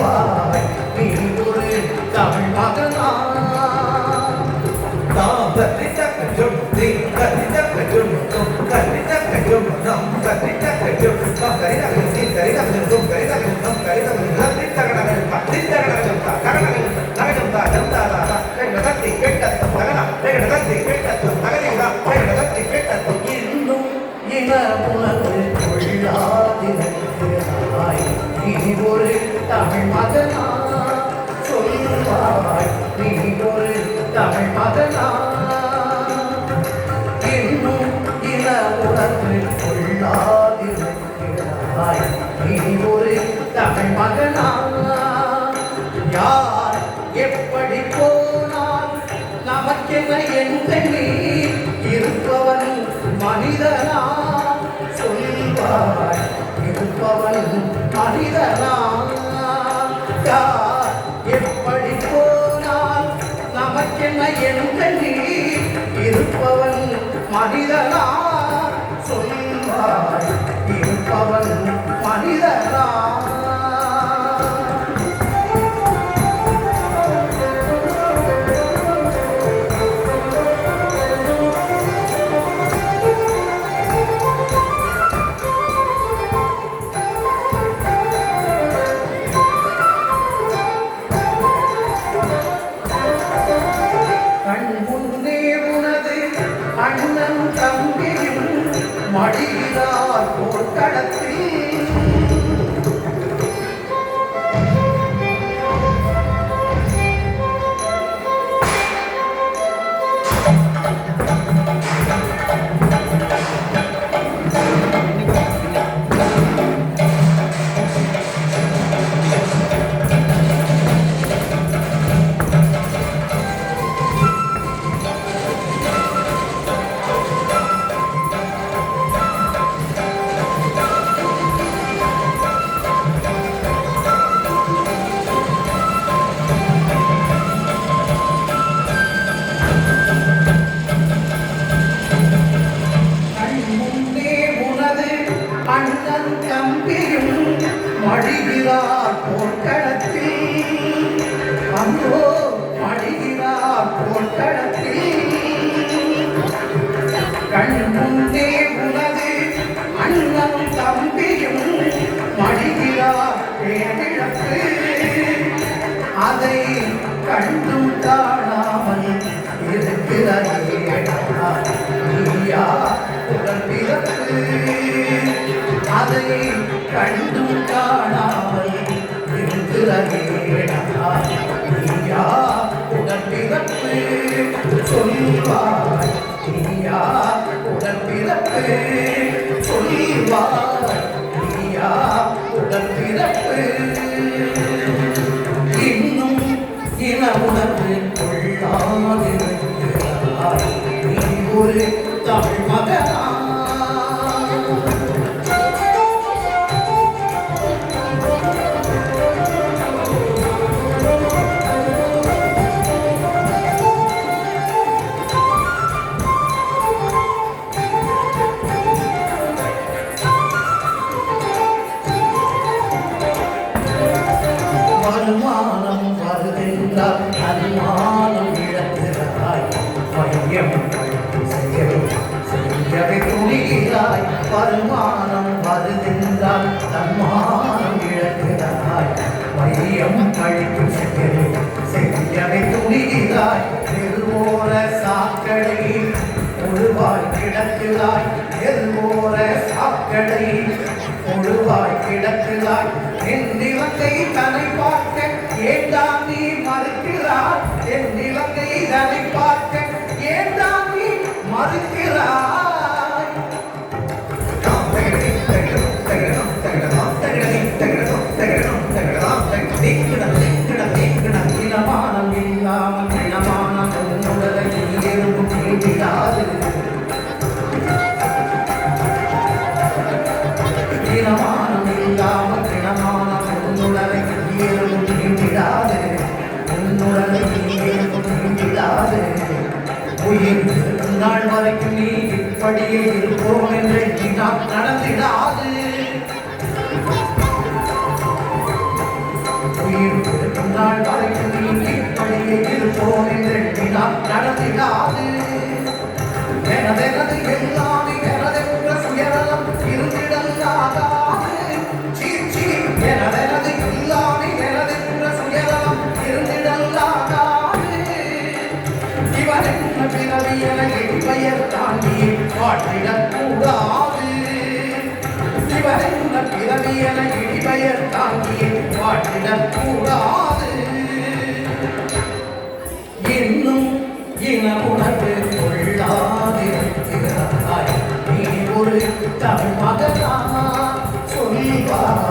சொல்வாய் நீ ஒரு தமிழ் மகனா இன்னும் இன உணர்வு கொள்ளாதிருக்கிறாய் நீ ஒரு தமிழ் மகனா சொல்வாய் நீ ஒரு தமிழ் மகனா இன்னும் இன உணர்வு கொள்ளாதிருக்கிறாய் நீ ஒரு தமிழ் மகனா யார் எப்படி போனால் நமக்கென எண்ணி இருப்பவன் மனிதனா சொல்வாய் இருப்பவன் மனிதனா யார் எப்படி போனால் நமக்கென எண்ணி இருப்பவன் மனிதனா சொல்வாய் இருப்பவன் மனிதனா அண்ணன் தம்பியும் மடிகிறார் போர்க்களத்தில் அண்ணன் தம்பியும் மடிகிறார் போர்க்களத்தில் அந்தோ மடிகிறார் போர்க்களத்தில் கண் முன்னே உனது அண்ணன் தம்பியும் மடிகிறார் பேரிழப்பு அதை கண்டும் காணாமல் இருக்கிறதா நீயா உடல் பிறப்பு அதை கண்டும் காணாமல் இருக்கிறதேடா நீயா உடல் பிறப்பு சொல்வாய் நீயா உடல் பிறப்பு சொல்வாய் நீயா உடல் பிறப்பு இன்னும் இன உணர்வு கொள்ளாதிருக்கிறாய் நீ ஒரு தமிழ் மகனா வருமானம் வருகின்றார் அனுமானம் இழக்கிறாய் மையம் செய்யவே துணிகிறாய் வருமானம் வருகின்றார் தன்மானம் இழக்கிறாய் மையம் கழித்து செய்யவே துணிகிறாய் எல்வோர சாக்கடை முழுவாய் கிடக்கிறாய் எல்வோர சாக்கடை முழுவாய் கிடக்கிறாய் என் நிலத்தை தன்னை பார்க்க ஏண்டாம் நீ மறுக்கிறாய் என் நிலத்தை தன்னை பார்க்க ஏண்டாம் நீ மறுக்கிறாய் இனமானம் இல்லாமல் இனமானம் உடலை எறும்பு நீடிடாது இனமானம் இல்லாமல் இனமானம் உன்னுடலை எறும்பு நீடிடாது உன்னுடலை எறும்பு நீடிடாது உயிர் நாள் வரைக்கும் நீ இப்படியே இருப்போம் என்று நாம் நடந்திடாது இந்நாள் வரைக்கும் நீ இப்படியே இருப்போம் என்று எண்ணினால் நடந்திடாது. எனதெனது எல்லாமே எனதென்ற சுயநலம் இருந்திடலாகாது. சீச்சி எனதெனது எல்லாமே எனதென்ற சுயநலம் இருந்திடலாகாது. இவர் என்ன பிறவி என பெயர் தாண்டி வாட்டிடக்கூடாது. இவர் என்ன பிறவி என பெயர் தாண்டி வாட்டிடக்கூடாது. இன்னும் இன உணர்வு கொள்ளாதிருக்கிறாய் நீ ஒரு தமிழ் மகனா சொல்வாய்.